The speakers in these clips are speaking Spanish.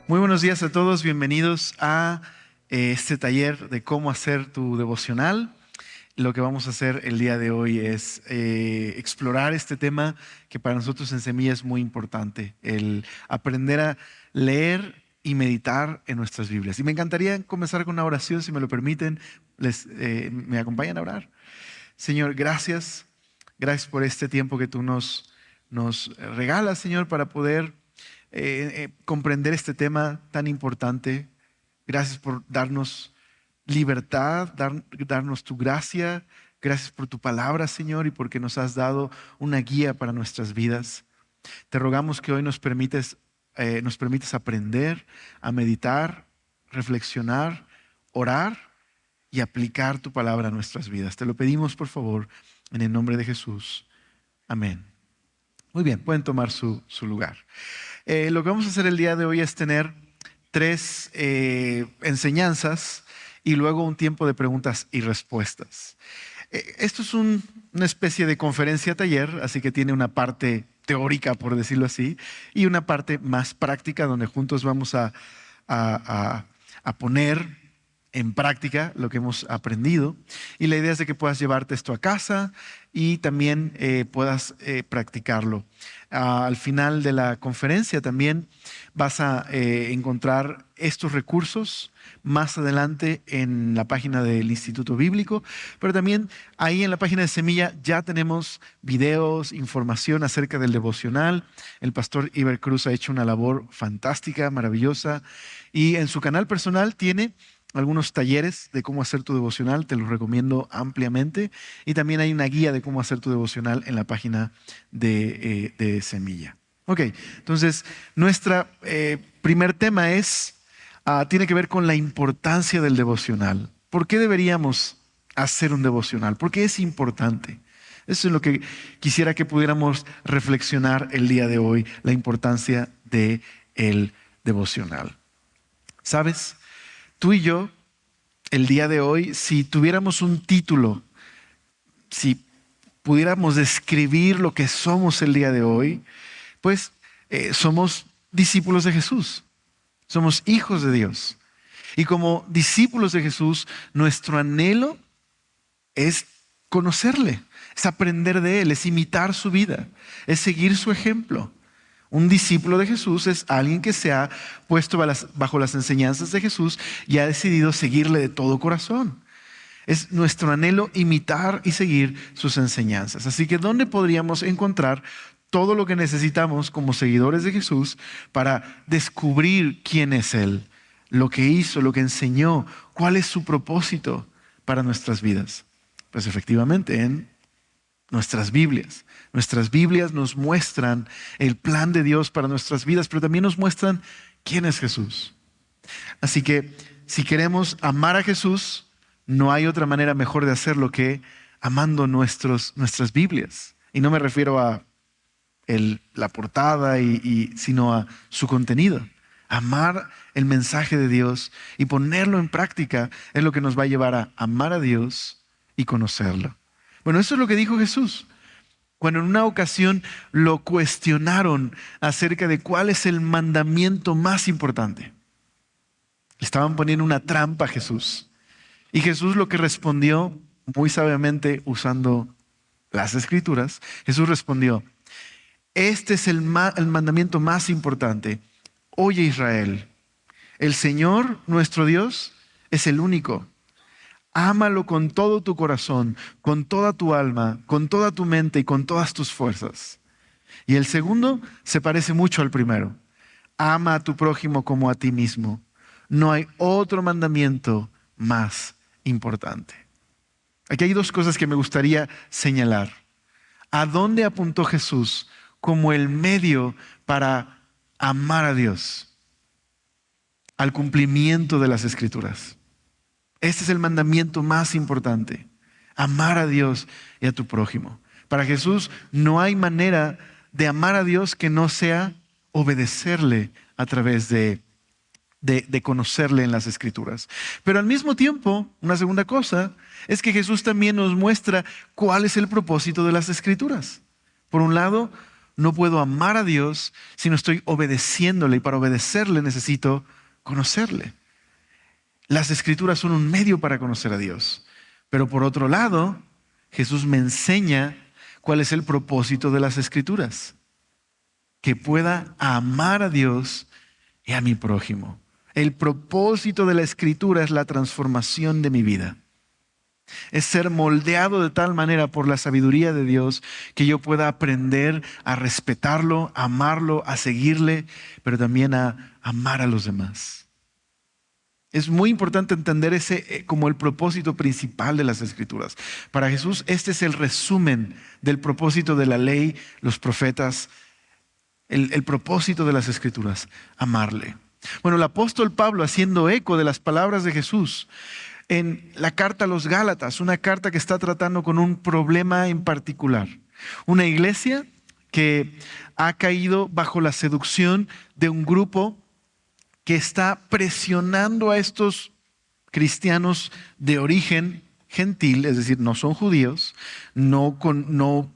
Muy buenos días a todos, bienvenidos a este taller de cómo hacer tu devocional. Lo que vamos a hacer el día de hoy es explorar este tema que para nosotros en Semilla es muy importante, el aprender a leer y meditar en nuestras Biblias. Y me encantaría comenzar con una oración, si me lo permiten, me acompañan a orar. Señor, gracias por este tiempo que tú nos regalas, Señor, para poder comprender este tema tan importante. Gracias por darnos libertad, darnos tu gracia. Gracias por tu palabra, Señor, y porque nos has dado una guía para nuestras vidas. Te rogamos que hoy nos permites aprender a meditar, reflexionar, orar y aplicar tu palabra a nuestras vidas. Te lo pedimos, por favor, en el nombre de Jesús. Amén. Muy bien, pueden tomar su lugar. Lo que vamos a hacer el día de hoy es tener 3 enseñanzas y luego un tiempo de preguntas y respuestas. Esto es una especie de conferencia-taller, así que tiene una parte teórica, por decirlo así, y una parte más práctica donde juntos vamos a poner en práctica lo que hemos aprendido. Y la idea es de que puedas llevarte esto a casa y también puedas practicarlo. Al final de la conferencia también vas a encontrar estos recursos más adelante en la página del Instituto Bíblico, pero también ahí en la página de Semilla ya tenemos videos, información acerca del devocional. El pastor Iber Cruz ha hecho una labor fantástica, maravillosa, y en su canal personal tiene algunos talleres de cómo hacer tu devocional, te los recomiendo ampliamente. Y también hay una guía de cómo hacer tu devocional en la página de Semilla. Ok, entonces nuestro primer tema tiene que ver con la importancia del devocional. ¿Por qué deberíamos hacer un devocional? ¿Por qué es importante? Eso es lo que quisiera que pudiéramos reflexionar el día de hoy, la importancia del devocional. ¿Sabes? Tú y yo, el día de hoy, si tuviéramos un título, si pudiéramos describir lo que somos el día de hoy, pues somos discípulos de Jesús, somos hijos de Dios. Y como discípulos de Jesús, nuestro anhelo es conocerle, es aprender de Él, es imitar su vida, es seguir su ejemplo. Un discípulo de Jesús es alguien que se ha puesto bajo las enseñanzas de Jesús y ha decidido seguirle de todo corazón. Es nuestro anhelo imitar y seguir sus enseñanzas. Así que, ¿dónde podríamos encontrar todo lo que necesitamos como seguidores de Jesús para descubrir quién es Él, lo que hizo, lo que enseñó, cuál es su propósito para nuestras vidas? Pues efectivamente, en nuestras Biblias. Nuestras Biblias nos muestran el plan de Dios para nuestras vidas, pero también nos muestran quién es Jesús. Así que si queremos amar a Jesús, no hay otra manera mejor de hacerlo que amando nuestras Biblias. Y no me refiero a la portada, sino a su contenido. Amar el mensaje de Dios y ponerlo en práctica es lo que nos va a llevar a amar a Dios y conocerlo. Bueno, eso es lo que dijo Jesús. Cuando en una ocasión lo cuestionaron acerca de cuál es el mandamiento más importante. Le estaban poniendo una trampa a Jesús. Y Jesús lo que respondió, muy sabiamente usando las Escrituras, Jesús respondió: este es el mandamiento más importante. Oye, Israel, el Señor nuestro Dios es el único. Ámalo con todo tu corazón, con toda tu alma, con toda tu mente y con todas tus fuerzas. Y el segundo se parece mucho al primero. Ama a tu prójimo como a ti mismo. No hay otro mandamiento más importante. Aquí hay 2 cosas que me gustaría señalar. ¿A dónde apuntó Jesús como el medio para amar a Dios? Al cumplimiento de las Escrituras. Este es el mandamiento más importante: amar a Dios y a tu prójimo. Para Jesús no hay manera de amar a Dios que no sea obedecerle a través de conocerle en las Escrituras. Pero al mismo tiempo, una segunda cosa es que Jesús también nos muestra cuál es el propósito de las Escrituras. Por un lado, no puedo amar a Dios si no estoy obedeciéndole, y para obedecerle necesito conocerle. Las Escrituras son un medio para conocer a Dios. Pero por otro lado, Jesús me enseña cuál es el propósito de las Escrituras. Que pueda amar a Dios y a mi prójimo. El propósito de la Escritura es la transformación de mi vida. Es ser moldeado de tal manera por la sabiduría de Dios que yo pueda aprender a respetarlo, a amarlo, a seguirle, pero también a amar a los demás. Es muy importante entender ese como el propósito principal de las Escrituras. Para Jesús, este es el resumen del propósito de la ley, los profetas, el propósito de las Escrituras, amarle. Bueno, el apóstol Pablo, haciendo eco de las palabras de Jesús, en la carta a los Gálatas, una carta que está tratando con un problema en particular. Una iglesia que ha caído bajo la seducción de un grupo que está presionando a estos cristianos de origen gentil, es decir, no son judíos, no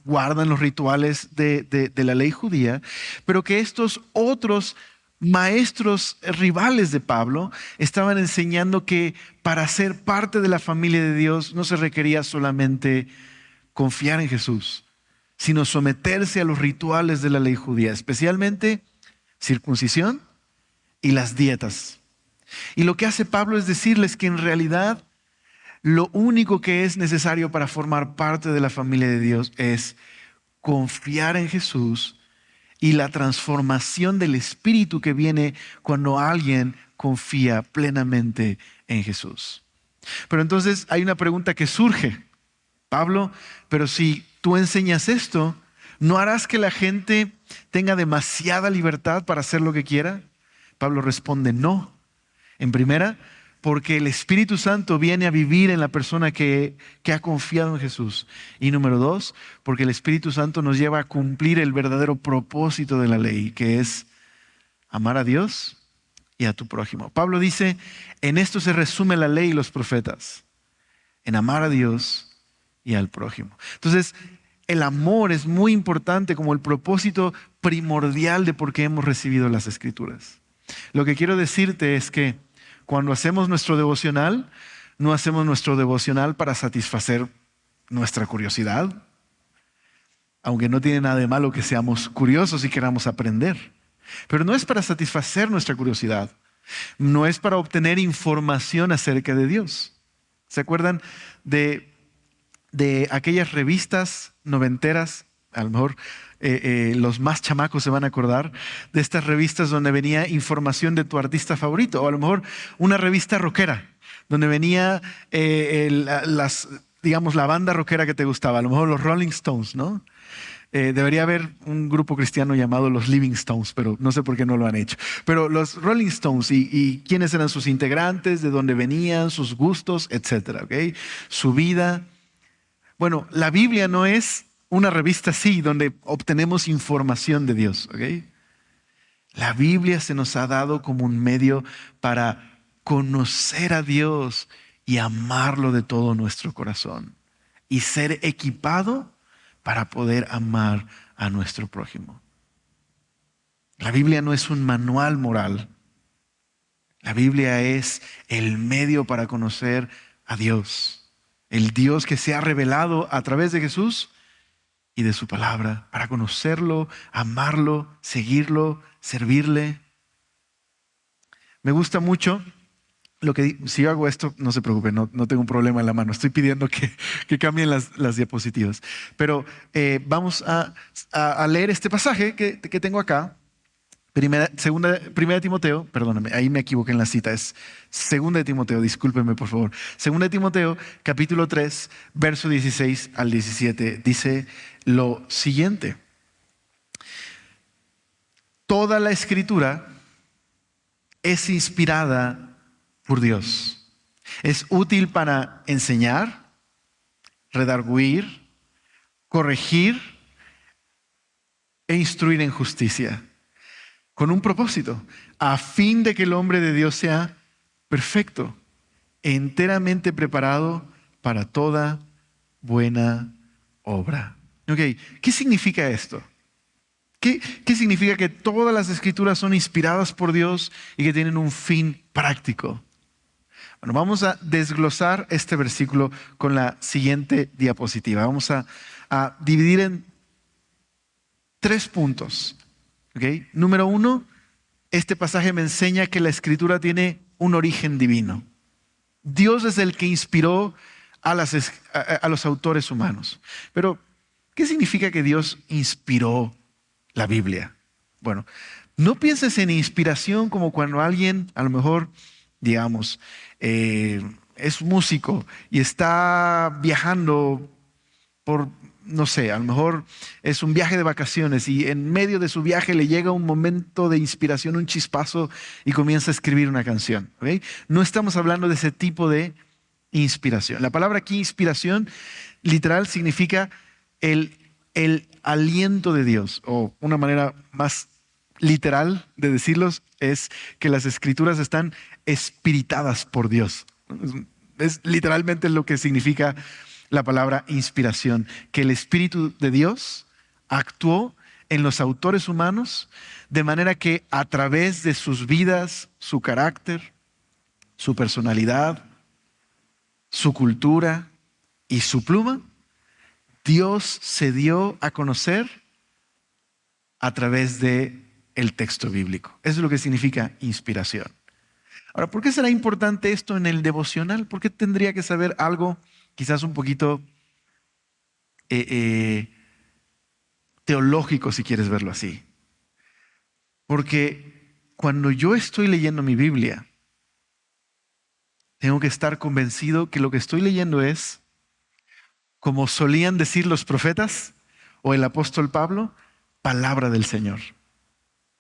guardan los rituales de la ley judía, pero que estos otros maestros rivales de Pablo estaban enseñando que para ser parte de la familia de Dios no se requería solamente confiar en Jesús, sino someterse a los rituales de la ley judía, especialmente circuncisión y las dietas. Y lo que hace Pablo es decirles que en realidad lo único que es necesario para formar parte de la familia de Dios es confiar en Jesús y la transformación del espíritu que viene cuando alguien confía plenamente en Jesús. Pero entonces hay una pregunta que surge. Pablo, pero si tú enseñas esto, ¿no harás que la gente tenga demasiada libertad para hacer lo que quiera? Pablo responde, no. En primera, porque el Espíritu Santo viene a vivir en la persona que ha confiado en Jesús. Y número dos, porque el Espíritu Santo nos lleva a cumplir el verdadero propósito de la ley, que es amar a Dios y a tu prójimo. Pablo dice, en esto se resume la ley y los profetas, en amar a Dios y al prójimo. Entonces, el amor es muy importante como el propósito primordial de por qué hemos recibido las Escrituras. Lo que quiero decirte es que cuando hacemos nuestro devocional, no hacemos nuestro devocional para satisfacer nuestra curiosidad, aunque no tiene nada de malo que seamos curiosos y queramos aprender. Pero no es para satisfacer nuestra curiosidad, no es para obtener información acerca de Dios. ¿Se acuerdan de aquellas revistas noventeras? A lo mejor los más chamacos se van a acordar de estas revistas donde venía información de tu artista favorito, o a lo mejor una revista rockera, donde venía digamos, la banda rockera que te gustaba, a lo mejor los Rolling Stones, ¿no? Debería haber un grupo cristiano llamado los Living Stones, pero no sé por qué no lo han hecho. Pero los Rolling Stones y quiénes eran sus integrantes, de dónde venían, sus gustos, etcétera, ¿ok? Su vida. Bueno, la Biblia no es una revista así donde obtenemos información de Dios, ¿ok? La Biblia se nos ha dado como un medio para conocer a Dios y amarlo de todo nuestro corazón y ser equipado para poder amar a nuestro prójimo. La Biblia no es un manual moral. La Biblia es el medio para conocer a Dios, el Dios que se ha revelado a través de Jesús y de su palabra, para conocerlo, amarlo, seguirlo, servirle. Me gusta mucho lo que, si yo hago esto, no se preocupe, no tengo un problema en la mano. Estoy pidiendo que cambien las diapositivas. Pero vamos a leer este pasaje que tengo acá. Primera de Timoteo, perdóname, ahí me equivoqué en la cita, es Segunda de Timoteo, discúlpeme por favor. Segunda de Timoteo, capítulo 3, verso 16 al 17, dice lo siguiente. Toda la Escritura es inspirada por Dios. Es útil para enseñar, redarguir, corregir e instruir en justicia, con un propósito, a fin de que el hombre de Dios sea perfecto, enteramente preparado para toda buena obra. Ok, ¿qué significa esto? ¿Qué significa que todas las escrituras son inspiradas por Dios y que tienen un fin práctico? Bueno, vamos a desglosar este versículo con la siguiente diapositiva. Vamos a dividir en 3 puntos. ¿Ok? Número 1, este pasaje me enseña que la escritura tiene un origen divino. Dios es el que inspiró a los autores humanos. Pero, ¿qué significa que Dios inspiró la Biblia? Bueno, no pienses en inspiración como cuando alguien, a lo mejor, digamos, es músico y está viajando por, no sé, a lo mejor es un viaje de vacaciones y en medio de su viaje le llega un momento de inspiración, un chispazo y comienza a escribir una canción. ¿Ok? No estamos hablando de ese tipo de inspiración. La palabra aquí, inspiración, literal significa el aliento de Dios, o una manera más literal de decirlos es que las escrituras están espiritadas por Dios. Es literalmente lo que significa la palabra inspiración, que el Espíritu de Dios actuó en los autores humanos de manera que a través de sus vidas, su carácter, su personalidad, su cultura y su pluma, Dios se dio a conocer a través de el texto bíblico. Eso es lo que significa inspiración. Ahora, ¿por qué será importante esto en el devocional? ¿Por qué tendría que saber algo quizás un poquito teológico, si quieres verlo así? Porque cuando yo estoy leyendo mi Biblia, tengo que estar convencido que lo que estoy leyendo es, como solían decir los profetas o el apóstol Pablo, palabra del Señor.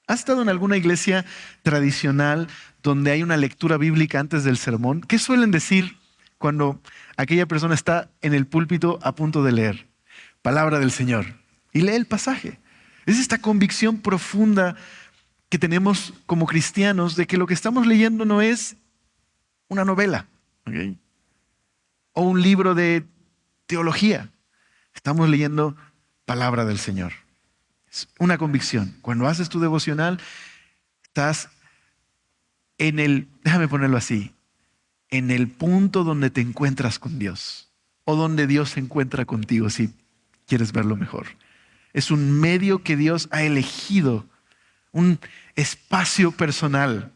¿Has estado en alguna iglesia tradicional donde hay una lectura bíblica antes del sermón? ¿Qué suelen decir cuando aquella persona está en el púlpito a punto de leer? Palabra del Señor. Y lee el pasaje. Es esta convicción profunda que tenemos como cristianos de que lo que estamos leyendo no es una novela, ¿ok? O un libro de teología. Estamos leyendo palabra del Señor. Es una convicción. Cuando haces tu devocional, estás déjame ponerlo así, en el punto donde te encuentras con Dios o donde Dios se encuentra contigo, si quieres verlo mejor. Es un medio que Dios ha elegido, un espacio personal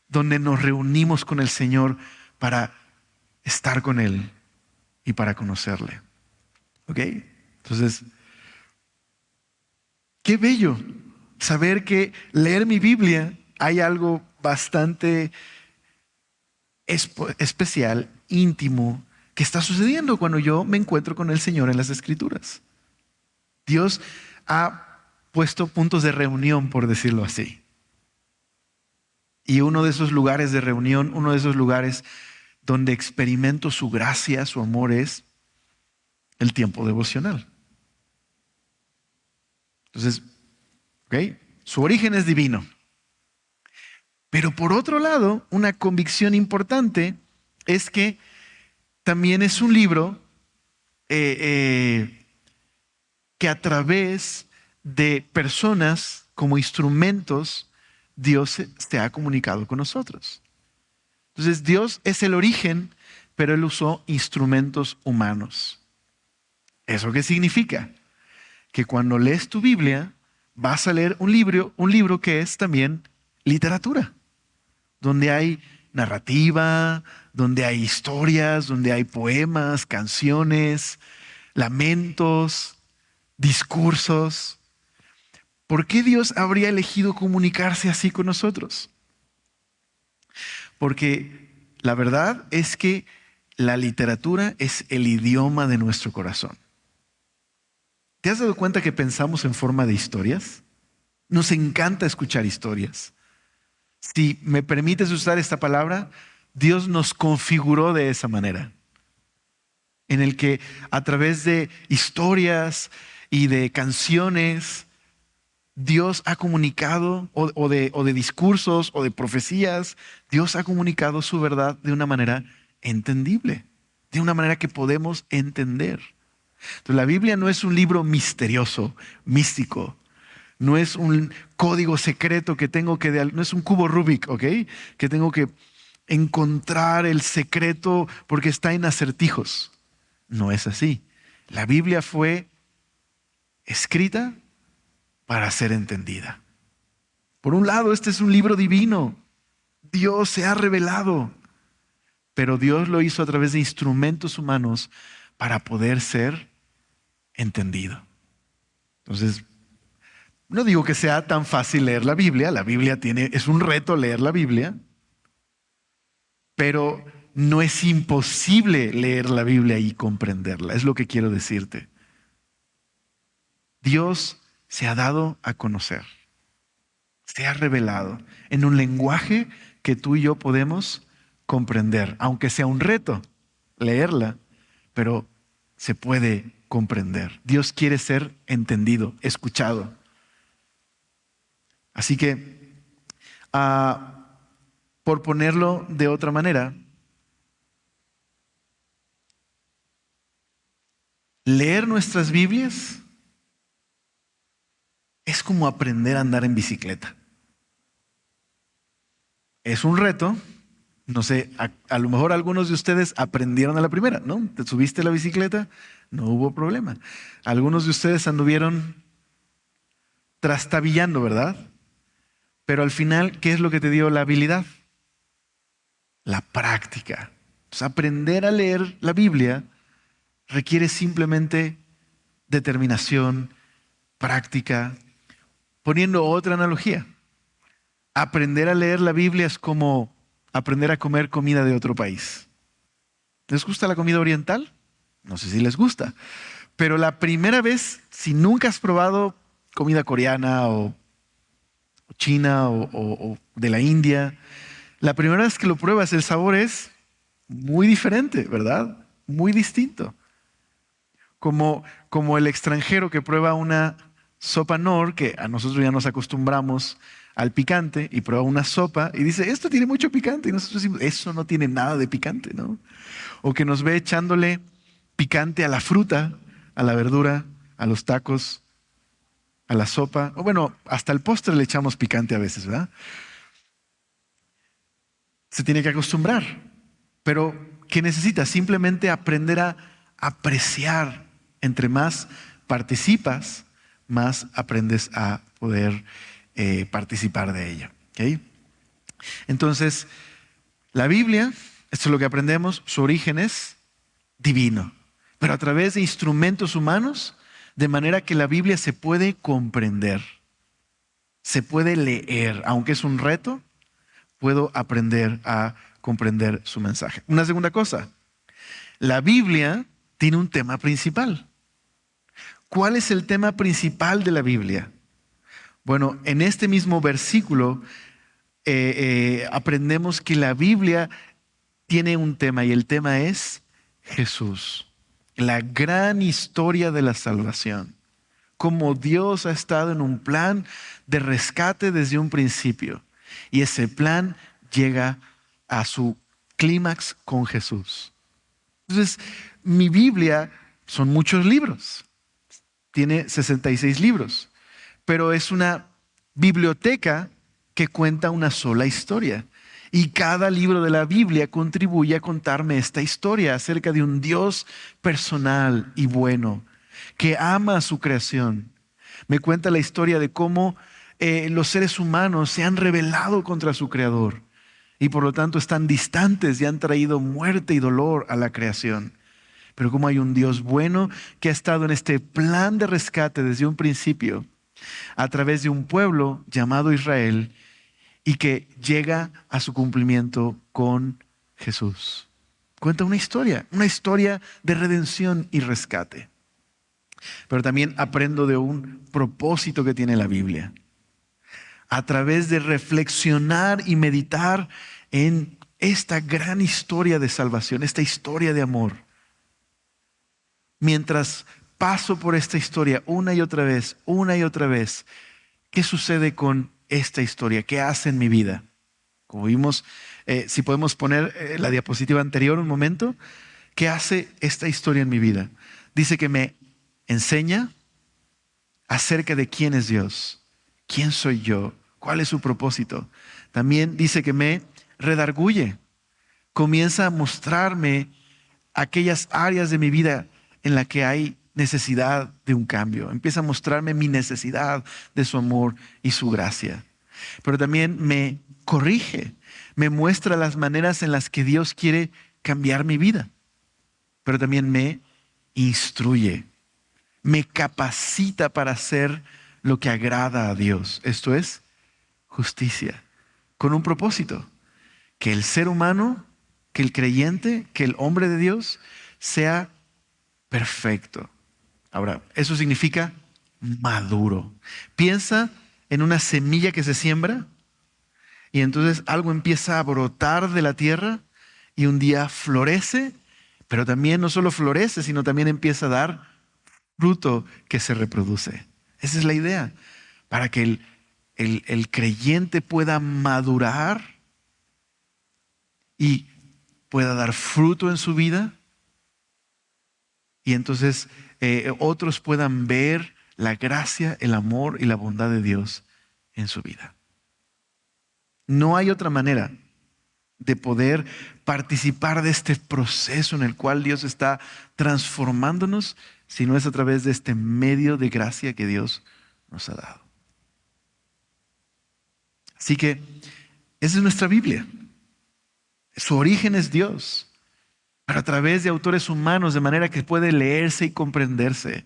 donde nos reunimos con el Señor para estar con Él y para conocerle. ¿Ok? Entonces, qué bello saber que leer mi Biblia hay algo bastante especial, íntimo, que está sucediendo cuando yo me encuentro con el Señor en las Escrituras. Dios ha puesto puntos de reunión, por decirlo así. Y uno de esos lugares de reunión, uno de esos lugares donde experimento su gracia, su amor, es el tiempo devocional. Entonces, ¿ok? Su origen es divino. Pero por otro lado, una convicción importante es que también es un libro que a través de personas como instrumentos, Dios se ha comunicado con nosotros. Entonces, Dios es el origen, pero Él usó instrumentos humanos. ¿Eso qué significa? Que cuando lees tu Biblia, vas a leer un libro que es también literatura, donde hay narrativa, donde hay historias, donde hay poemas, canciones, lamentos, discursos. ¿Por qué Dios habría elegido comunicarse así con nosotros? Porque la verdad es que la literatura es el idioma de nuestro corazón. ¿Te has dado cuenta que pensamos en forma de historias? Nos encanta escuchar historias. Si me permites usar esta palabra, Dios nos configuró de esa manera, en el que a través de historias y de canciones, Dios ha comunicado, o de discursos o de profecías, Dios ha comunicado su verdad de una manera entendible, de una manera que podemos entender. Entonces, la Biblia no es un libro misterioso, místico. No es un código secreto que tengo que, no es un cubo Rubik, ¿ok? Que tengo que encontrar el secreto porque está en acertijos. No es así. La Biblia fue escrita para ser entendida. Por un lado, este es un libro divino. Dios se ha revelado, pero Dios lo hizo a través de instrumentos humanos para poder ser entendido. Entonces, no digo que sea tan fácil leer la Biblia. La Biblia es un reto leer la Biblia, pero no es imposible leer la Biblia y comprenderla. Es lo que quiero decirte. Dios se ha dado a conocer, se ha revelado en un lenguaje que tú y yo podemos comprender, aunque sea un reto leerla, pero se puede comprender. Dios quiere ser entendido, escuchado. Así que, por ponerlo de otra manera, leer nuestras Biblias es como aprender a andar en bicicleta. Es un reto. No sé, a lo mejor algunos de ustedes aprendieron a la primera, ¿no? Te subiste a la bicicleta, no hubo problema. Algunos de ustedes anduvieron trastabillando, ¿verdad? Pero al final, ¿qué es lo que te dio la habilidad? La práctica. Entonces, aprender a leer la Biblia requiere simplemente determinación, práctica. Poniendo otra analogía, aprender a leer la Biblia es como aprender a comer comida de otro país. ¿Les gusta la comida oriental? No sé si les gusta, pero la primera vez, si nunca has probado comida coreana o china o de la India, la primera vez que lo pruebas el sabor es muy diferente, ¿verdad? Muy distinto. Como el extranjero que prueba una sopa Nor, que a nosotros ya nos acostumbramos al picante, y prueba una sopa y dice, esto tiene mucho picante, y nosotros decimos, eso no tiene nada de picante, ¿no? O que nos ve echándole picante a la fruta, a la verdura, a los tacos, a la sopa, o bueno, hasta el postre le echamos picante a veces, ¿verdad? Se tiene que acostumbrar, pero ¿qué necesita? Simplemente aprender a apreciar. Entre más participas, más aprendes a poder participar de ella. ¿Ok? Entonces, la Biblia, esto es lo que aprendemos, su origen es divino, pero a través de instrumentos humanos, de manera que la Biblia se puede comprender, se puede leer, aunque es un reto, puedo aprender a comprender su mensaje. Una segunda cosa, la Biblia tiene un tema principal. ¿Cuál es el tema principal de la Biblia? Bueno, en este mismo versículo aprendemos que la Biblia tiene un tema y el tema es Jesús, la gran historia de la salvación, como Dios ha estado en un plan de rescate desde un principio y ese plan llega a su clímax con Jesús. Entonces, mi Biblia son muchos libros, tiene 66 libros, pero es una biblioteca que cuenta una sola historia. Y cada libro de la Biblia contribuye a contarme esta historia acerca de un Dios personal y bueno, que ama a su creación. Me cuenta la historia de cómo los seres humanos se han rebelado contra su creador y por lo tanto están distantes y han traído muerte y dolor a la creación. Pero como hay un Dios bueno que ha estado en este plan de rescate desde un principio, a través de un pueblo llamado Israel y que llega a su cumplimiento con Jesús. Cuenta una historia de redención y rescate. Pero también aprendo de un propósito que tiene la Biblia. A través de reflexionar y meditar en esta gran historia de salvación, esta historia de amor. Mientras paso por esta historia una y otra vez, ¿qué sucede con esta historia? ¿Qué hace en mi vida? Como vimos, si podemos poner la diapositiva anterior un momento, ¿qué hace esta historia en mi vida? Dice que me enseña acerca de quién es Dios. ¿Quién soy yo? ¿Cuál es su propósito? También dice que me redarguye. Comienza a mostrarme aquellas áreas de mi vida en las que hay necesidad de un cambio. Empieza a mostrarme mi necesidad de su amor y su gracia. Pero también me corrige, me muestra las maneras en las que Dios quiere cambiar mi vida. Pero también me instruye, me capacita para hacer lo que agrada a Dios. Esto es justicia, con un propósito, que el ser humano, que el creyente, que el hombre de Dios sea perfecto. Ahora, eso significa maduro. Piensa en una semilla que se siembra y entonces algo empieza a brotar de la tierra y un día florece, pero también no solo florece, sino también empieza a dar fruto que se reproduce. Esa es la idea, para que el creyente pueda madurar y pueda dar fruto en su vida y entonces otros puedan ver la gracia, el amor y la bondad de Dios en su vida. No hay otra manera de poder participar de este proceso en el cual Dios está transformándonos, si no es a través de este medio de gracia que Dios nos ha dado. Así que esa es nuestra Biblia. Su origen es Dios, pero a través de autores humanos, de manera que puede leerse y comprenderse,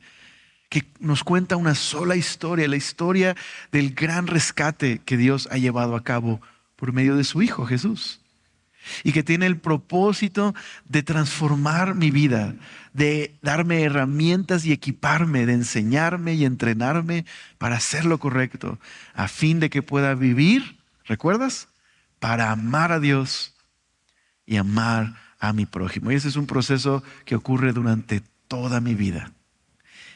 que nos cuenta una sola historia, la historia del gran rescate que Dios ha llevado a cabo por medio de su Hijo Jesús. Y que tiene el propósito de transformar mi vida, de darme herramientas y equiparme, de enseñarme y entrenarme para hacer lo correcto, a fin de que pueda vivir, ¿recuerdas? Para amar a Dios y amar a mi prójimo. Y ese es un proceso que ocurre durante toda mi vida.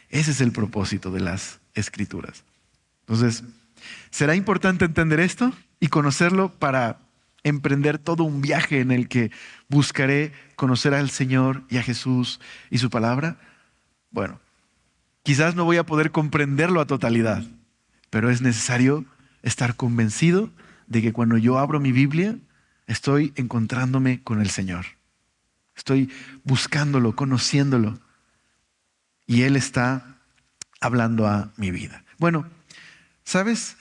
Ese es el propósito de las Escrituras. Entonces, será importante entender esto y conocerlo para emprender todo un viaje en el que buscaré conocer al Señor y a Jesús y su palabra. Bueno, quizás no voy a poder comprenderlo a totalidad, pero es necesario estar convencido de que cuando yo abro mi Biblia, estoy encontrándome con el Señor. Estoy buscándolo, conociéndolo. Y Él está hablando a mi vida. Bueno, ¿sabes?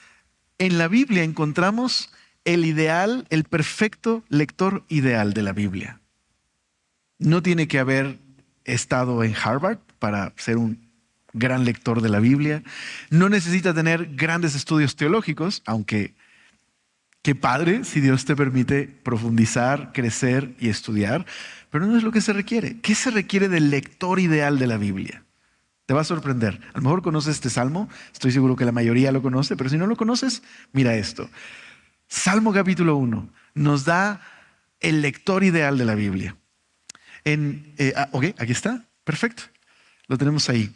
En la Biblia encontramos el ideal, el perfecto lector ideal de la Biblia. No tiene que haber estado en Harvard para ser un gran lector de la Biblia. No necesita tener grandes estudios teológicos, aunque qué padre si Dios te permite profundizar, crecer y estudiar, pero no es lo que se requiere. ¿Qué se requiere del lector ideal de la Biblia? Te va a sorprender. A lo mejor conoces este salmo, estoy seguro que la mayoría lo conoce, pero si no lo conoces, mira esto. Salmo capítulo 1 nos da el lector ideal de la Biblia. Ok, aquí está, perfecto. Lo tenemos ahí.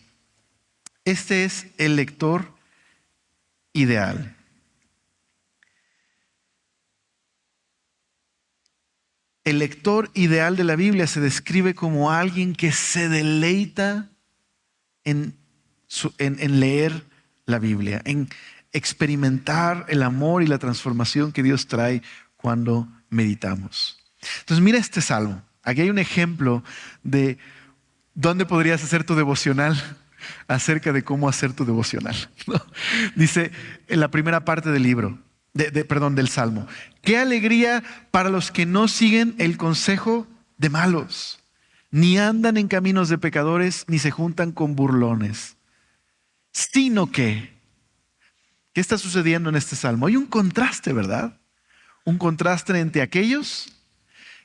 Este es el lector ideal. El lector ideal de la Biblia se describe como alguien que se deleita en leer la Biblia, en experimentar el amor y la transformación que Dios trae cuando meditamos. Entonces mira este salmo. Aquí hay un ejemplo de dónde podrías hacer tu devocional acerca de cómo hacer tu devocional, ¿no? Dice en la primera parte del libro, del salmo: qué alegría para los que no siguen el consejo de malos, ni andan en caminos de pecadores, ni se juntan con burlones, sino que, ¿qué está sucediendo en este salmo? Hay un contraste, ¿verdad? Un contraste entre aquellos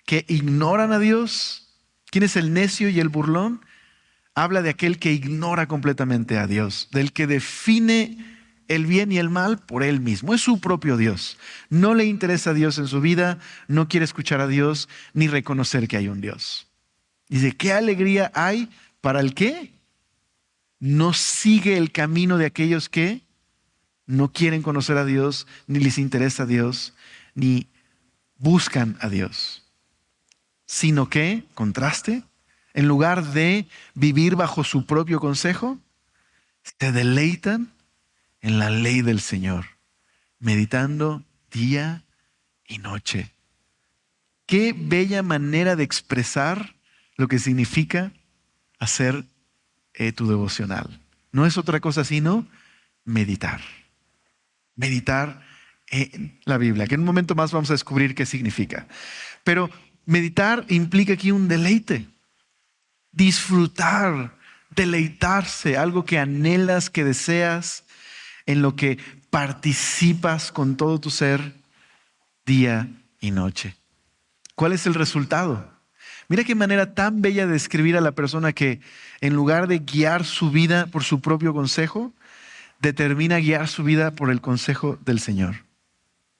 que ignoran a Dios. ¿Quién es el necio y el burlón? Habla de aquel que ignora completamente a Dios, del que define el bien y el mal por él mismo. Es su propio Dios. No le interesa a Dios en su vida, no quiere escuchar a Dios ni reconocer que hay un Dios. Dice, ¿qué alegría hay para el que no sigue el camino de aquellos que no quieren conocer a Dios, ni les interesa a Dios, ni buscan a Dios? Sino que, contraste, en lugar de vivir bajo su propio consejo, se deleitan en la ley del Señor. meditando día y noche. Qué bella manera de expresar lo que significa hacer tu devocional. No es otra cosa sino meditar. Meditar en la Biblia, que en un momento más vamos a descubrir qué significa. Pero meditar implica aquí un deleite, disfrutar, deleitarse, algo que anhelas, que deseas, en lo que participas con todo tu ser día y noche. ¿Cuál es el resultado? Mira qué manera tan bella de describir a la persona que en lugar de guiar su vida por su propio consejo, determina guiar su vida por el consejo del Señor.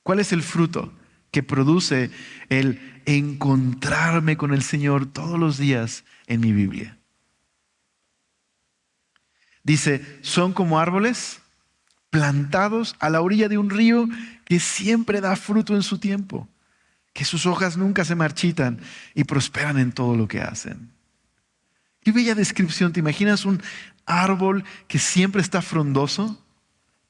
¿Cuál es el fruto que produce el encontrarme con el Señor todos los días en mi Biblia? Dice, son como árboles plantados a la orilla de un río que siempre da fruto en su tiempo, que sus hojas nunca se marchitan y prosperan en todo lo que hacen. Qué bella descripción. ¿Te imaginas un árbol que siempre está frondoso,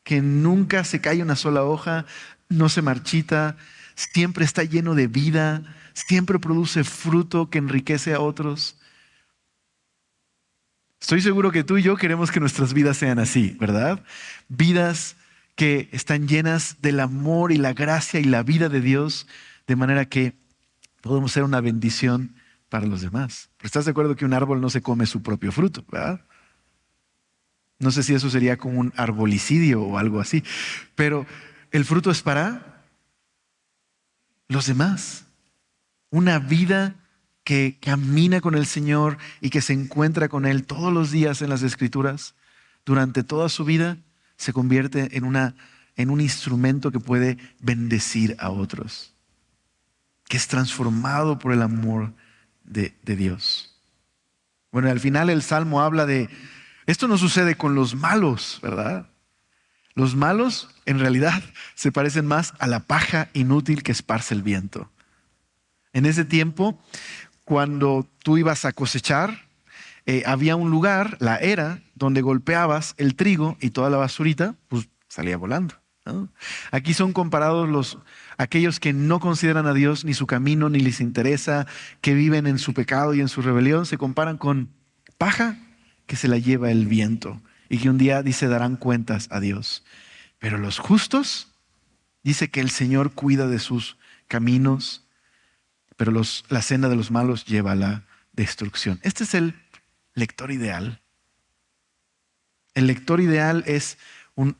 que nunca se cae una sola hoja, no se marchita, siempre está lleno de vida, siempre produce fruto que enriquece a otros? Estoy seguro que tú y yo queremos que nuestras vidas sean así, ¿verdad? Vidas que están llenas del amor y la gracia y la vida de Dios, de manera que podemos ser una bendición para los demás. Pero ¿estás de acuerdo que un árbol no se come su propio fruto, verdad? No sé si eso sería como un arbolicidio o algo así, pero el fruto es para los demás. Una vida que camina con el Señor y que se encuentra con Él todos los días en las Escrituras, durante toda su vida, se convierte en un instrumento que puede bendecir a otros, que es transformado por el amor de Dios. Bueno, al final el Salmo habla de, esto no sucede con los malos, ¿verdad? Los malos en realidad se parecen más a la paja inútil que esparce el viento. En ese tiempo, cuando tú ibas a cosechar, había un lugar, la era, donde golpeabas el trigo y toda la basurita, pues salía volando, ¿no? Aquí son comparados aquellos que no consideran a Dios ni su camino, ni les interesa, que viven en su pecado y en su rebelión, se comparan con paja que se la lleva el viento y que un día, dice, darán cuentas a Dios. Pero los justos, dice que el Señor cuida de sus caminos, pero la senda de los malos lleva a la destrucción. Este es el lector ideal. El lector ideal es un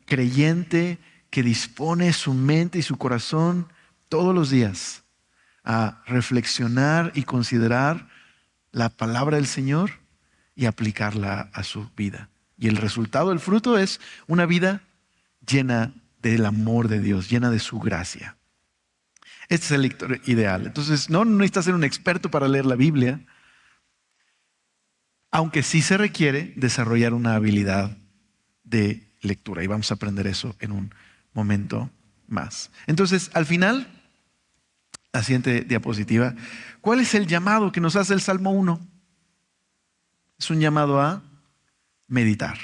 creyente que dispone su mente y su corazón todos los días a reflexionar y considerar la palabra del Señor y aplicarla a su vida. Y el resultado, el fruto, es una vida llena del amor de Dios, llena de su gracia. Este es el lector ideal. Entonces, no necesitas ser un experto para leer la Biblia, aunque sí se requiere desarrollar una habilidad de lectura. Y vamos a aprender eso en un momento más. Entonces, al final, la siguiente diapositiva, ¿cuál es el llamado que nos hace el Salmo 1? Es un llamado a meditar.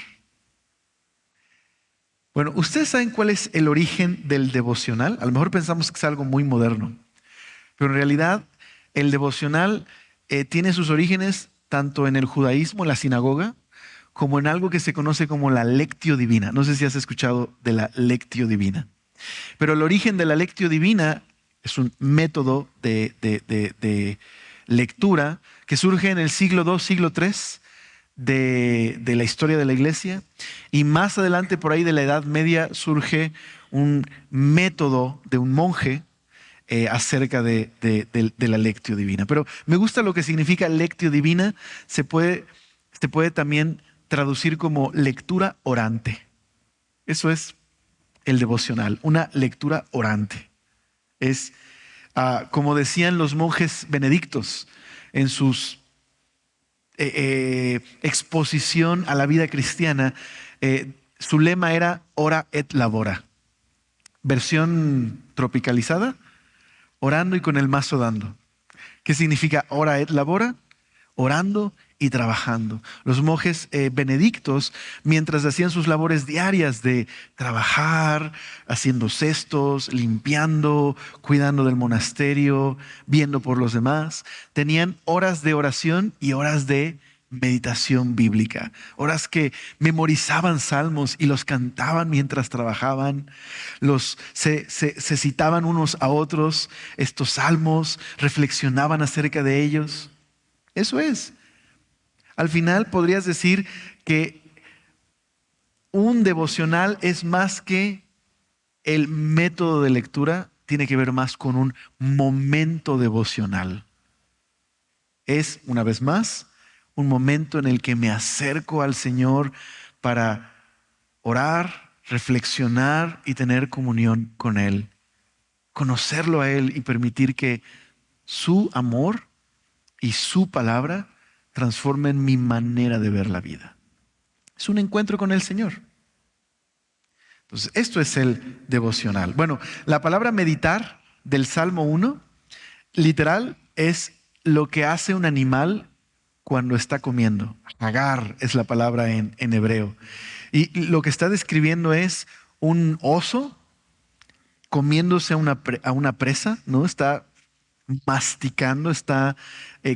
Bueno, ¿ustedes saben cuál es el origen del devocional? A lo mejor pensamos que es algo muy moderno, pero en realidad el devocional tiene sus orígenes tanto en el judaísmo, en la sinagoga, como en algo que se conoce como la lectio divina. No sé si has escuchado de la lectio divina. Pero el origen de la lectio divina es un método de lectura que surge en el siglo II, siglo III de la historia de la iglesia, y más adelante por ahí de la Edad Media surge un método de un monje acerca de la lectio divina. Pero me gusta lo que significa lectio divina. Se puede también traducir como lectura orante. Eso es el devocional, una lectura orante. Es como decían los monjes benedictos en sus exposición a la vida cristiana, su lema era ora et labora. Versión tropicalizada, orando y con el mazo dando. ¿Qué significa ora et labora? Orando y trabajando. Los monjes benedictos, mientras hacían sus labores diarias de trabajar, haciendo cestos, limpiando, cuidando del monasterio, viendo por los demás, tenían horas de oración y horas de meditación bíblica, horas que memorizaban salmos y los cantaban mientras trabajaban, se citaban unos a otros estos salmos, reflexionaban acerca de ellos. Eso es. Al final podrías decir que un devocional es más que el método de lectura, tiene que ver más con un momento devocional. Es, una vez más, un momento en el que me acerco al Señor para orar, reflexionar y tener comunión con Él. Conocerlo a Él y permitir que su amor y su palabra transformen mi manera de ver la vida. Es un encuentro con el Señor. Entonces, esto es el devocional. Bueno, la palabra meditar del Salmo 1, literal, es lo que hace un animal cuando está comiendo. Hagar es la palabra en hebreo. Y lo que está describiendo es un oso comiéndose a una presa, ¿no? Está masticando, está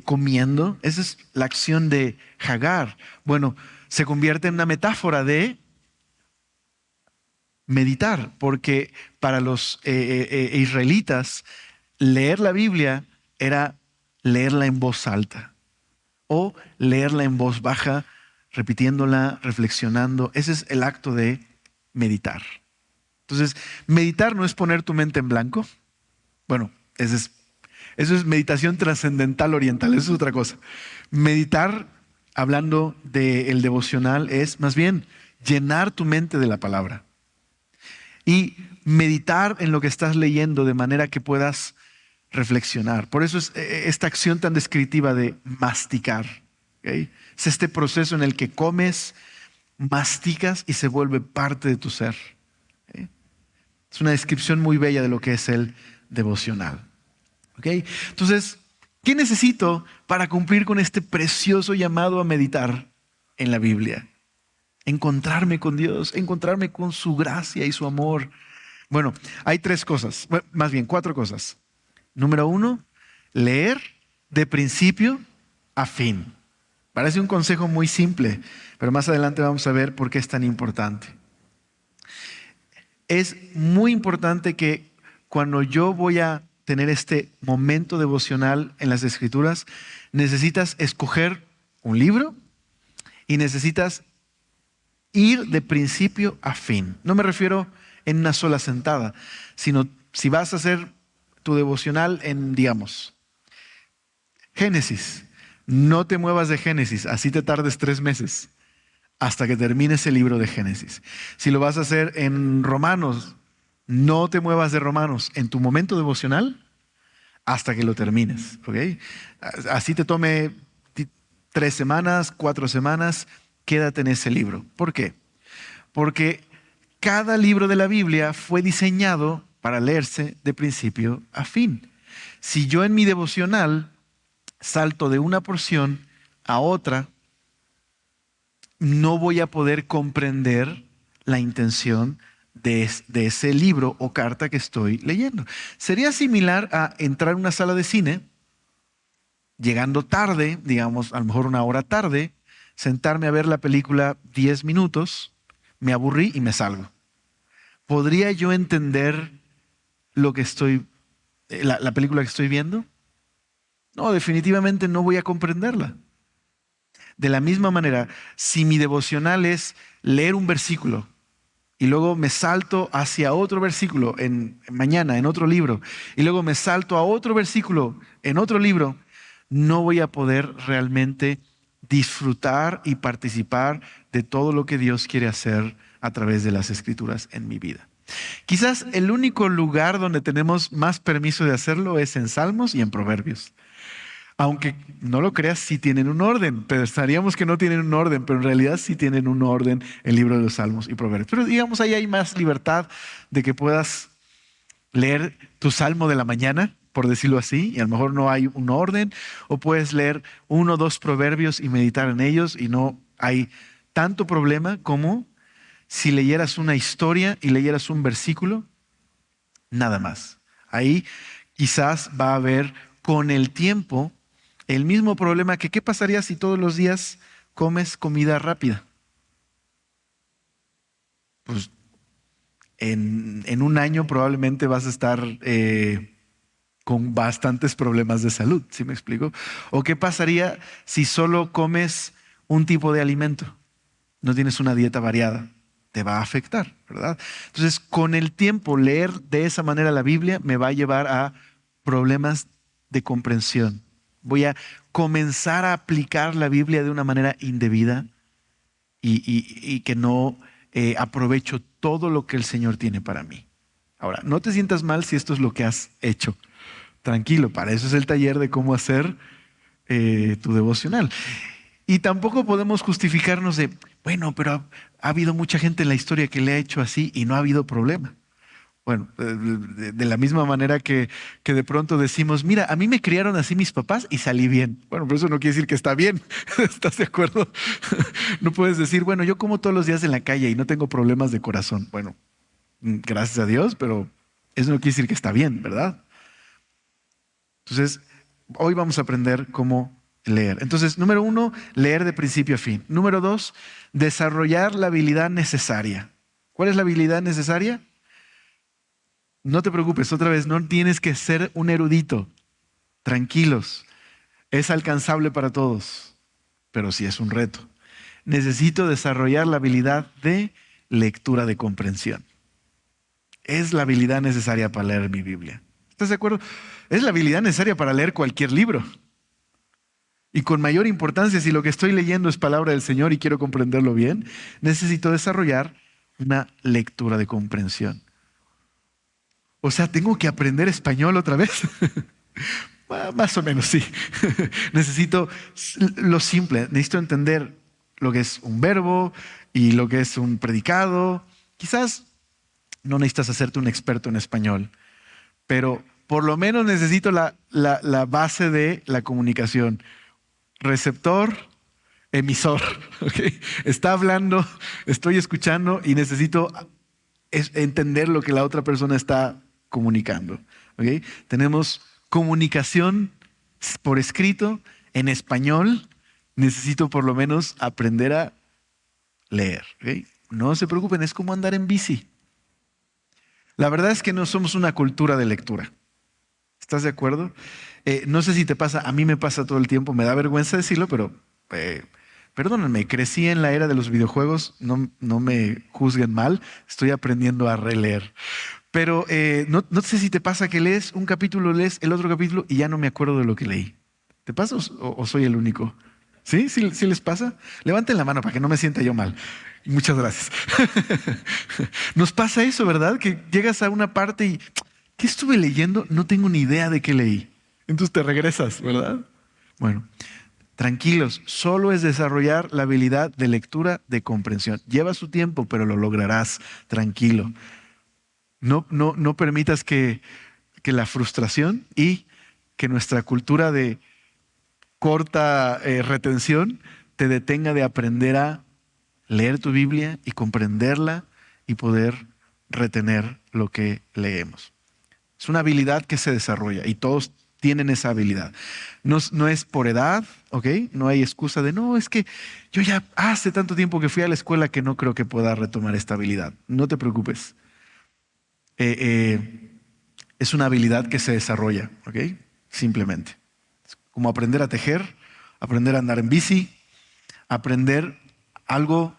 comiendo. Esa es la acción de Hagar. Bueno, se convierte en una metáfora de meditar, porque para los israelitas leer la Biblia era leerla en voz alta o leerla en voz baja, repitiéndola, reflexionando. Ese es el acto de meditar. Entonces, meditar no es poner tu mente en blanco. Bueno, eso es meditación trascendental oriental, eso es otra cosa. Meditar, hablando del devocional, es más bien llenar tu mente de la palabra y meditar en lo que estás leyendo de manera que puedas reflexionar. Por eso es esta acción tan descriptiva de masticar. ¿Okay? Es este proceso en el que comes, masticas y se vuelve parte de tu ser. ¿Okay? Es una descripción muy bella de lo que es el devocional. ¿Okay? Entonces, ¿qué necesito para cumplir con este precioso llamado a meditar en la Biblia? Encontrarme con Dios, encontrarme con su gracia y su amor. Bueno, hay tres cosas, bueno, más bien cuatro cosas. Número uno, leer de principio a fin. Parece un consejo muy simple, pero más adelante vamos a ver por qué es tan importante. Es muy importante que cuando yo voy a tener este momento devocional en las Escrituras, necesitas escoger un libro y necesitas ir de principio a fin. No me refiero en una sola sentada, sino si vas a hacer tu devocional en, digamos, Génesis, no te muevas de Génesis, así te tardes 3 meses hasta que termines el libro de Génesis. Si lo vas a hacer en Romanos, no te muevas de Romanos en tu momento devocional hasta que lo termines, ¿ok? Así te tome 3 semanas, 4 semanas, quédate en ese libro. ¿Por qué? Porque cada libro de la Biblia fue diseñado para leerse de principio a fin. Si yo en mi devocional salto de una porción a otra, no voy a poder comprender la intención de ese libro o carta que estoy leyendo. Sería similar a entrar a una sala de cine, llegando tarde, digamos, a lo mejor una hora tarde, sentarme a ver la película 10 minutos, me aburrí y me salgo. ¿Podría yo entender lo que la película que estoy viendo? No, definitivamente no voy a comprenderla. De la misma manera, si mi devocional es leer un versículo y luego me salto hacia otro versículo mañana en otro libro y luego me salto a otro versículo en otro libro, no voy a poder realmente disfrutar y participar de todo lo que Dios quiere hacer a través de las Escrituras en mi vida. Quizás el único lugar donde tenemos más permiso de hacerlo es en Salmos y en Proverbios. Aunque no lo creas, sí tienen un orden. Pensaríamos que no tienen un orden, pero en realidad sí tienen un orden el libro de los Salmos y Proverbios. Pero digamos, ahí hay más libertad de que puedas leer tu salmo de la mañana por decirlo así, y a lo mejor no hay un orden, o puedes leer 1 o 2 proverbios y meditar en ellos y no hay tanto problema como si leyeras una historia y leyeras un versículo, nada más. Ahí quizás va a haber con el tiempo el mismo problema que ¿qué pasaría si todos los días comes comida rápida? Pues en un año probablemente vas a estar con bastantes problemas de salud, ¿sí me explico? ¿O qué pasaría si solo comes un tipo de alimento? No tienes una dieta variada, te va a afectar, ¿verdad? Entonces, con el tiempo, leer de esa manera la Biblia me va a llevar a problemas de comprensión. Voy a comenzar a aplicar la Biblia de una manera indebida y que no aprovecho todo lo que el Señor tiene para mí. Ahora, no te sientas mal si esto es lo que has hecho. Tranquilo, para eso es el taller de cómo hacer tu devocional. Y tampoco podemos justificarnos de, bueno, pero ha habido mucha gente en la historia que le ha hecho así y no ha habido problema. Bueno, de la misma manera que de pronto decimos, mira, a mí me criaron así mis papás y salí bien. Bueno, pero eso no quiere decir que está bien. ¿Estás de acuerdo? No puedes decir, bueno, yo como todos los días en la calle y no tengo problemas de corazón. Bueno, gracias a Dios, pero eso no quiere decir que está bien, ¿verdad? Entonces, hoy vamos a aprender cómo leer. Entonces, número 1, leer de principio a fin. Número 2, desarrollar la habilidad necesaria. ¿Cuál es la habilidad necesaria? No te preocupes, otra vez, no tienes que ser un erudito. Tranquilos, es alcanzable para todos, pero sí es un reto. Necesito desarrollar la habilidad de lectura de comprensión. Es la habilidad necesaria para leer mi Biblia. ¿Estás de acuerdo? Es la habilidad necesaria para leer cualquier libro. Y con mayor importancia, si lo que estoy leyendo es palabra del Señor y quiero comprenderlo bien, necesito desarrollar una lectura de comprensión. O sea, tengo que aprender español otra vez. Más o menos, sí. Necesito lo simple, necesito entender lo que es un verbo y lo que es un predicado. Quizás no necesitas hacerte un experto en español, pero por lo menos necesito la base de la comunicación. Receptor, emisor. ¿Ok? Está hablando, estoy escuchando y necesito entender lo que la otra persona está comunicando. ¿Ok? Tenemos comunicación por escrito en español. Necesito por lo menos aprender a leer. ¿Ok? No se preocupen, es como andar en bici. La verdad es que no somos una cultura de lectura. ¿Estás de acuerdo? No sé si te pasa, a mí me pasa todo el tiempo, me da vergüenza decirlo, pero perdónenme, crecí en la era de los videojuegos, no me juzguen mal, estoy aprendiendo a releer. Pero no sé si te pasa que lees un capítulo, lees el otro capítulo y ya no me acuerdo de lo que leí. ¿Te pasa o soy el único? ¿Sí? ¿Sí les pasa? Levanten la mano para que no me sienta yo mal. Muchas gracias. Nos pasa eso, ¿verdad? Que llegas a una parte y ¿qué estuve leyendo? No tengo ni idea de qué leí. Entonces te regresas, ¿verdad? Bueno, tranquilos, solo es desarrollar la habilidad de lectura de comprensión. Lleva su tiempo, pero lo lograrás, tranquilo. No permitas que la frustración y que nuestra cultura de corta retención te detenga de aprender a leer tu Biblia y comprenderla y poder retener lo que leemos. Es una habilidad que se desarrolla y todos tienen esa habilidad. No es por edad, ¿ok? No hay excusa de, no, es que yo ya hace tanto tiempo que fui a la escuela que no creo que pueda retomar esta habilidad. No te preocupes. Es una habilidad que se desarrolla, ¿ok? Simplemente. Es como aprender a tejer, aprender a andar en bici, aprender algo,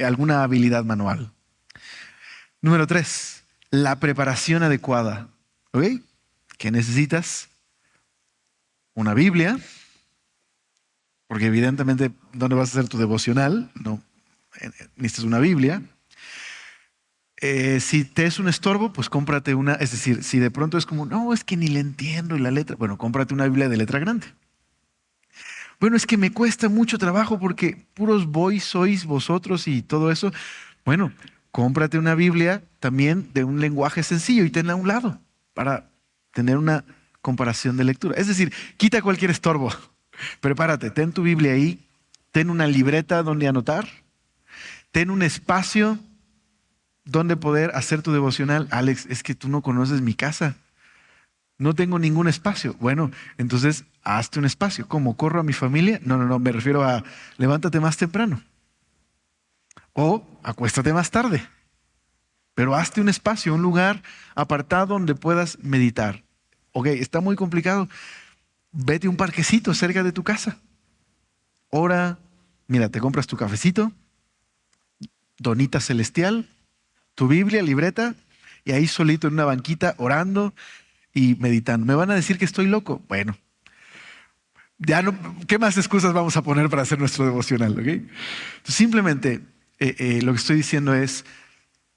alguna habilidad manual. Número 3, la preparación adecuada. ¿Ok? ¿Qué necesitas? Una Biblia, porque evidentemente, ¿dónde vas a hacer tu devocional? No, necesitas una Biblia. Si te es un estorbo, pues cómprate una, es decir, si de pronto es como, no, es que ni le entiendo y la letra, bueno, cómprate una Biblia de letra grande. Bueno, es que me cuesta mucho trabajo porque puros boys sois vosotros y todo eso. Bueno, cómprate una Biblia también de un lenguaje sencillo y tenla a un lado para tener una comparación de lectura. Es decir, quita cualquier estorbo. Prepárate, ten tu Biblia ahí, ten una libreta donde anotar, ten un espacio donde poder hacer tu devocional. Alex, es que tú no conoces mi casa. No tengo ningún espacio. Bueno, entonces hazte un espacio. ¿Cómo? ¿Corro a mi familia? No, no, no, me refiero a levántate más temprano o acuéstate más tarde. Pero hazte un espacio, un lugar apartado donde puedas meditar. Ok, está muy complicado. Vete a un parquecito cerca de tu casa. Ora, mira, te compras tu cafecito, donita celestial, tu Biblia, libreta, y ahí solito en una banquita orando y meditando. ¿Me van a decir que estoy loco? Bueno, ya no, ¿qué más excusas vamos a poner para hacer nuestro devocional? ¿Ok? Entonces, simplemente lo que estoy diciendo es,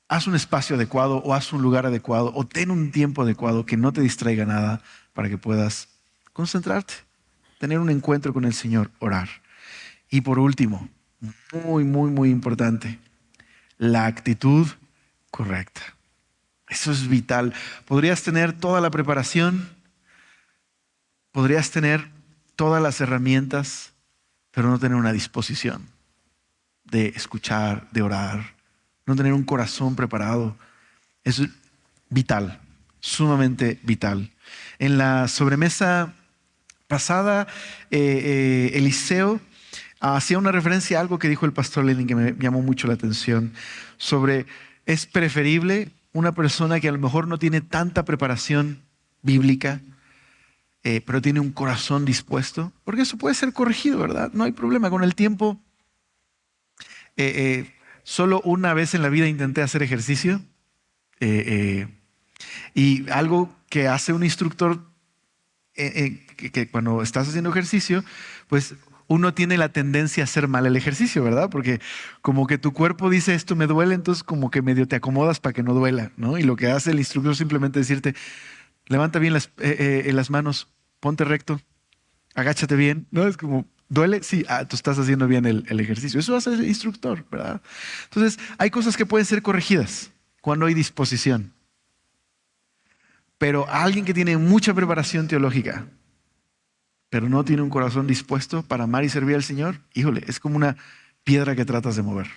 haz un espacio adecuado o haz un lugar adecuado o ten un tiempo adecuado que no te distraiga nada para que puedas concentrarte, tener un encuentro con el Señor, orar. Y por último, muy, muy, muy importante, la actitud correcta. Eso es vital. Podrías tener toda la preparación, podrías tener todas las herramientas, pero no tener una disposición de escuchar, de orar, no tener un corazón preparado. Eso es vital, sumamente vital. En la sobremesa pasada, Eliseo hacía una referencia a algo que dijo el pastor Lenin que me llamó mucho la atención sobre es preferible una persona que a lo mejor no tiene tanta preparación bíblica, pero tiene un corazón dispuesto, porque eso puede ser corregido, ¿verdad? No hay problema. Con el tiempo, solo una vez en la vida intenté hacer ejercicio y algo que hace un instructor que cuando estás haciendo ejercicio, pues uno tiene la tendencia a hacer mal el ejercicio, ¿verdad? Porque como que tu cuerpo dice esto me duele, entonces como que medio te acomodas para que no duela, ¿no? Y lo que hace el instructor es simplemente decirte, levanta bien las manos, ponte recto, agáchate bien, ¿no? Es como, ¿duele? Sí, tú estás haciendo bien el ejercicio. Eso hace el instructor, ¿verdad? Entonces, hay cosas que pueden ser corregidas cuando hay disposición. Pero alguien que tiene mucha preparación teológica, pero no tiene un corazón dispuesto para amar y servir al Señor, híjole, es como una piedra que tratas de mover.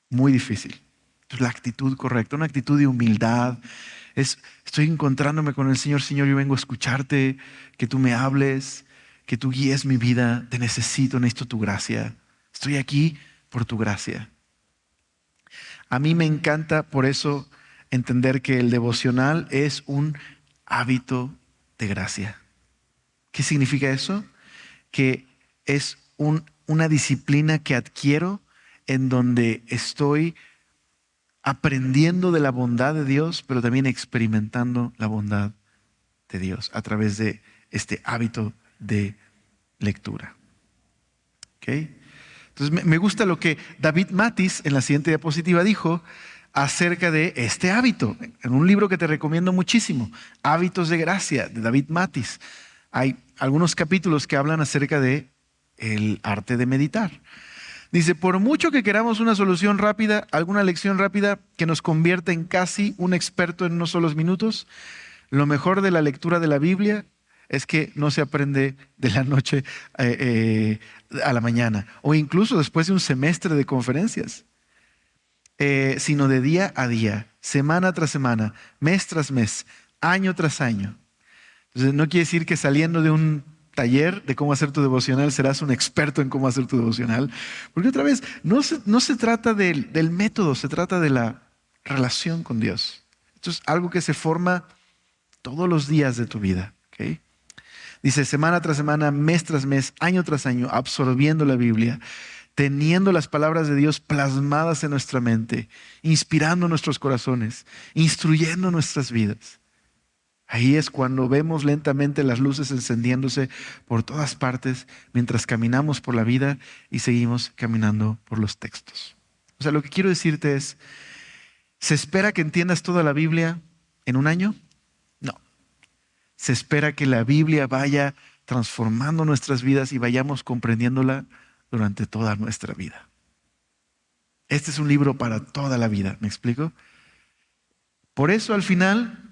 Muy difícil. Entonces, la actitud correcta, una actitud de humildad, es, estoy encontrándome con el Señor, Señor, yo vengo a escucharte, que tú me hables, que tú guíes mi vida, te necesito tu gracia. Estoy aquí por tu gracia. A mí me encanta por eso entender que el devocional es un hábito de gracia. ¿Qué significa eso? Que es una disciplina que adquiero en donde estoy aprendiendo de la bondad de Dios, pero también experimentando la bondad de Dios a través de este hábito de lectura. ¿Ok? Entonces me gusta lo que David Matis en la siguiente diapositiva dijo acerca de este hábito, en un libro que te recomiendo muchísimo, Hábitos de Gracia, de David Matis. Hay algunos capítulos que hablan acerca de el arte de meditar. Dice, por mucho que queramos una solución rápida, alguna lección rápida que nos convierta en casi un experto en unos solos minutos, lo mejor de la lectura de la Biblia es que no se aprende de la noche a la mañana o incluso después de un semestre de conferencias, sino de día a día, semana tras semana, mes tras mes, año tras año. Entonces, no quiere decir que saliendo de un taller de cómo hacer tu devocional serás un experto en cómo hacer tu devocional, porque otra vez, no se trata del método, se trata de la relación con Dios. Esto es algo que se forma todos los días de tu vida. ¿Ok? Dice, semana tras semana, mes tras mes, año tras año, absorbiendo la Biblia, teniendo las palabras de Dios plasmadas en nuestra mente, inspirando nuestros corazones, instruyendo nuestras vidas. Ahí es cuando vemos lentamente las luces encendiéndose por todas partes mientras caminamos por la vida y seguimos caminando por los textos. O sea, lo que quiero decirte es, ¿se espera que entiendas toda la Biblia en un año? No. Se espera que la Biblia vaya transformando nuestras vidas y vayamos comprendiéndola durante toda nuestra vida. Este es un libro para toda la vida, ¿me explico? Por eso al final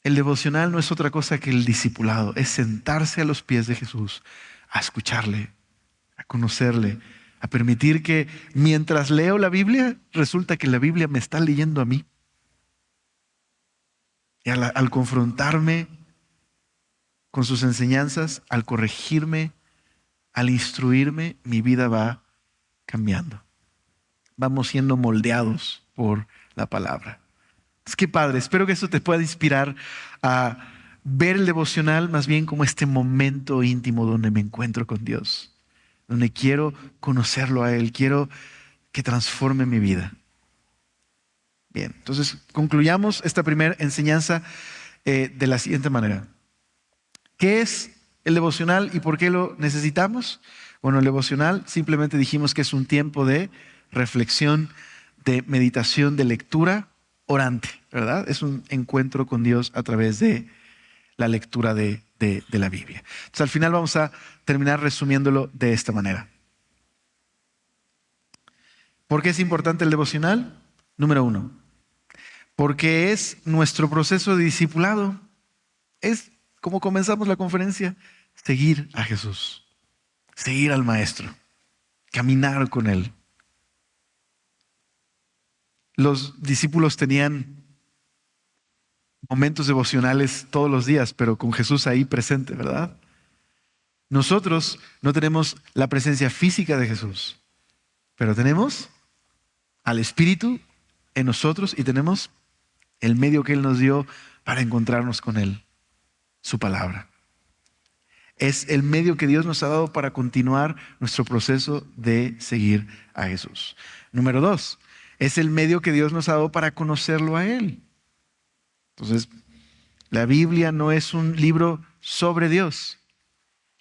El devocional no es otra cosa que el discipulado, es sentarse a los pies de Jesús, a escucharle, a conocerle, a permitir que mientras leo la Biblia, resulta que la Biblia me está leyendo a mí. Y al confrontarme con sus enseñanzas, al corregirme, al instruirme, mi vida va cambiando. Vamos siendo moldeados por la palabra. Es que padre, espero que esto te pueda inspirar a ver el devocional más bien como este momento íntimo donde me encuentro con Dios, donde quiero conocerlo a Él, quiero que transforme mi vida. Bien, entonces concluyamos esta primera enseñanza de la siguiente manera. ¿Qué es el devocional y por qué lo necesitamos? Bueno, el devocional simplemente dijimos que es un tiempo de reflexión, de meditación, de lectura orante, ¿verdad? Es un encuentro con Dios a través de la lectura de la Biblia. Entonces al final vamos a terminar resumiéndolo de esta manera. ¿Por qué es importante el devocional? Número 1, porque es nuestro proceso de discipulado. Es como comenzamos la conferencia, seguir a Jesús, seguir al Maestro, caminar con Él. Los discípulos tenían momentos devocionales todos los días, pero con Jesús ahí presente, ¿verdad? Nosotros no tenemos la presencia física de Jesús, pero tenemos al Espíritu en nosotros y tenemos el medio que Él nos dio para encontrarnos con Él, su palabra. Es el medio que Dios nos ha dado para continuar nuestro proceso de seguir a Jesús. Número 2, es el medio que Dios nos ha dado para conocerlo a Él. Entonces, la Biblia no es un libro sobre Dios.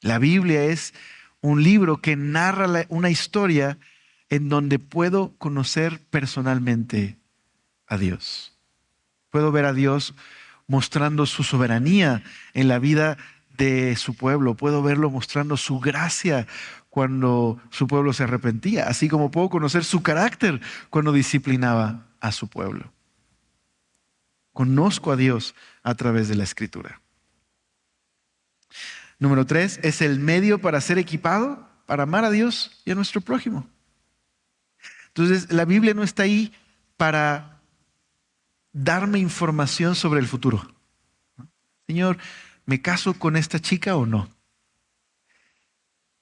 La Biblia es un libro que narra una historia en donde puedo conocer personalmente a Dios. Puedo ver a Dios mostrando su soberanía en la vida de su pueblo. Puedo verlo mostrando su gracia cuando su pueblo se arrepentía, así como puedo conocer su carácter cuando disciplinaba a su pueblo. Conozco a Dios a través de la Escritura. Número 3, es el medio para ser equipado, para amar a Dios y a nuestro prójimo. Entonces, la Biblia no está ahí para darme información sobre el futuro. Señor, ¿me caso con esta chica o no?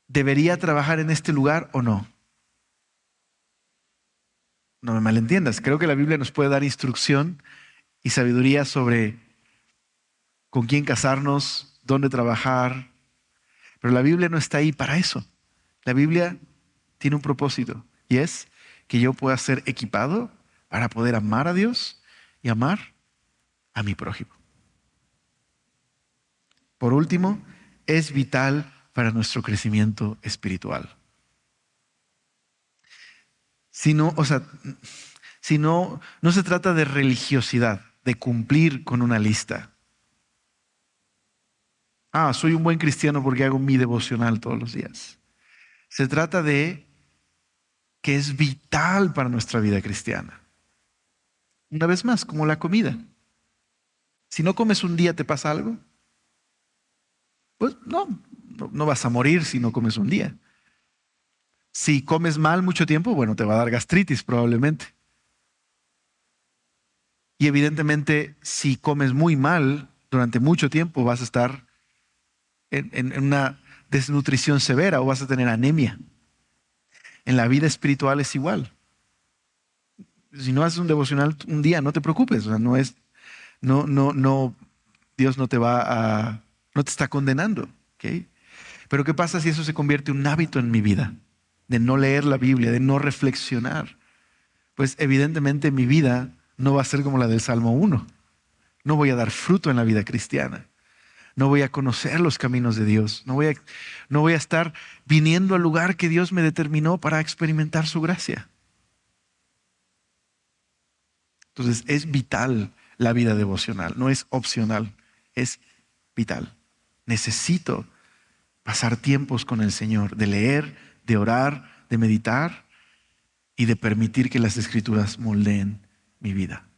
¿Debería trabajar en este lugar o no? No me malentiendas, creo que la Biblia nos puede dar instrucción y sabiduría sobre con quién casarnos, dónde trabajar, pero la Biblia no está ahí para eso. La Biblia tiene un propósito y es que yo pueda ser equipado para poder amar a Dios y amar a mi prójimo. Por último, es vital para nuestro crecimiento espiritual. Si no, no se trata de religiosidad, de cumplir con una lista. Soy un buen cristiano porque hago mi devocional todos los días. Se trata de que es vital para nuestra vida cristiana. Una vez más, como la comida. Si no comes un día, ¿te pasa algo? Pues no vas a morir si no comes un día. Si comes mal mucho tiempo, bueno, te va a dar gastritis probablemente. Y evidentemente, si comes muy mal durante mucho tiempo, vas a estar en una desnutrición severa o vas a tener anemia. En la vida espiritual es igual. Si no haces un devocional un día, no te preocupes. O sea, no, Dios no te está condenando. ¿Ok? Pero ¿qué pasa si eso se convierte en un hábito en mi vida? De no leer la Biblia, de no reflexionar. Pues evidentemente mi vida no va a ser como la del Salmo 1. No voy a dar fruto en la vida cristiana. No voy a conocer los caminos de Dios. No voy a estar viniendo al lugar que Dios me determinó para experimentar su gracia. Entonces es vital la vida devocional, no es opcional, es vital. Necesito pasar tiempos con el Señor, de leer, de orar, de meditar y de permitir que las Escrituras moldeen mi vida.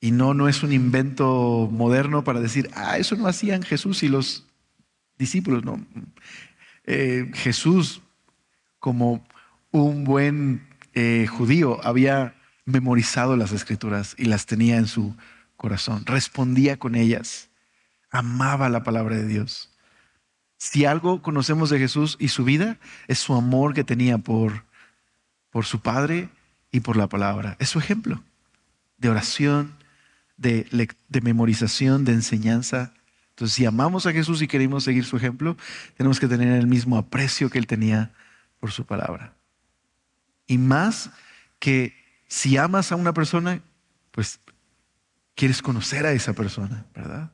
Y no es un invento moderno para decir, eso no hacían Jesús y los discípulos. No. Jesús, como un buen judío, había memorizado las escrituras y las tenía en su corazón. Respondía con ellas. Amaba la palabra de Dios. Si algo conocemos de Jesús y su vida, es su amor que tenía por su Padre y por la palabra. Es su ejemplo de oración, de memorización, de enseñanza. Entonces, si amamos a Jesús y queremos seguir su ejemplo, tenemos que tener el mismo aprecio que Él tenía por su palabra. Y más que si amas a una persona, pues quieres conocer a esa persona, ¿verdad?